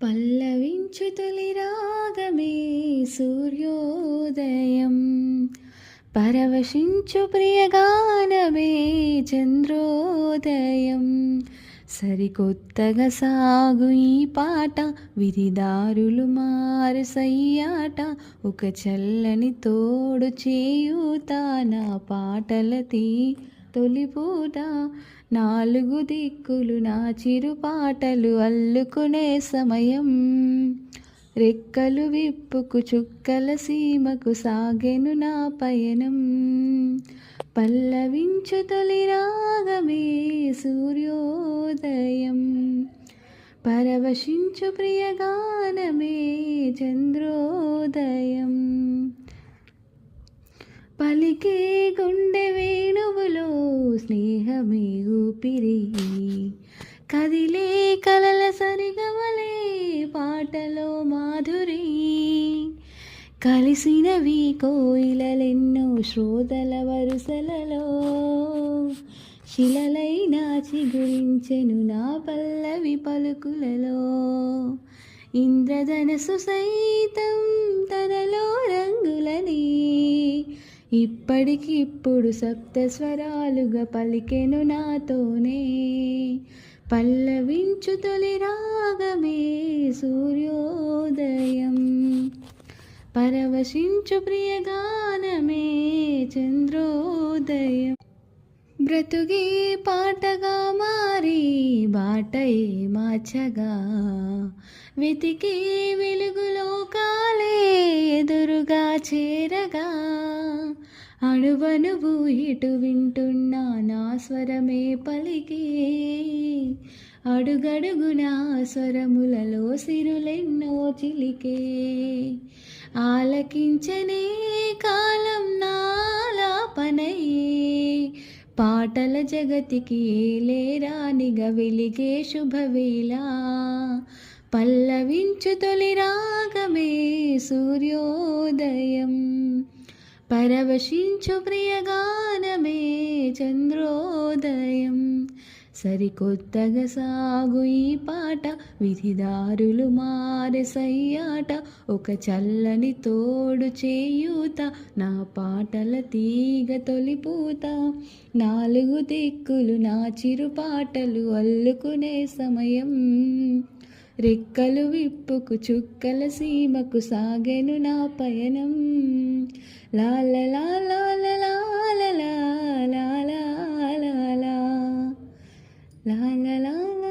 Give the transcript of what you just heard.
పల్లవించు తొలి రాగమే సూర్యోదయం, పరవశించు ప్రియగానమే చంద్రోదయం. సరికొత్తగా సాగు ఈ పాట, విరిదారులు మారు సయ్యాట, ఒక చల్లని తోడు చేయూత నా పాటలతి తొలిపూట. నాలుగు దిక్కులు నా చిరు పాటలు అల్లుకునే సమయం, రెక్కలు విప్పుకు చుక్కల సీమకు సాగెను నా పయనం. పల్లవించు తొలి రాగమే సూర్యోదయం, పరవశించు ప్రియగానమే చంద్రోదయం. పలికే గుండె వేణువులో స్నేహమే ఊపిరి, కదిలే కలల సరిగమలే పాటలో మాధురి. కలిసినవి కోయిలెన్నో శ్రోతల వరుసలలో, శిలలైనా చిగురించెను నా పల్లవి పలుకులలో. ఇంద్రధనసు సైతం తనలో రంగులని, ఇప్పటికిప్పుడు సప్త స్వరాలుగా పలికెను నాతోనే. పల్లవించు తొలి రాగమే సూర్యోదయం, పరవశించు ప్రియగానమే చంద్రోదయం. బ్రతుకే పాటగా మారి బాటయే మార్చగా, వెతికే వెలుగులో కాలే ఎదురుగా చేరగా. అణువణువు ఇటు వింటున్నా నా స్వరమే పలికే, అడుగడుగునా స్వరములలో సిరులెన్నో చిలికే. ఆలకించనే కాలం నాలాపనయే, పాటల జగతికి ఏలేరానిగా వెలిగే శుభవేళ. పల్లవించు తొలి రాగమే సూర్యోదయం, పరవశించు ప్రియగానమే చంద్రోదయం. సరికొత్తగా సాగు ఈ పాట, విధిదారులు మారే సయ్యాట, ఒక చల్లని తోడు చేయూత నా పాటల తీగ తొలిపూత. నాలుగు దిక్కులు నా చిరు పాటలు అల్లుకునే సమయం, రెక్కలు విప్పుకు చుక్కల సీమకు సాగెను నా పయనం. లాల లాల లాల లాల లాల లాల లాల లాల.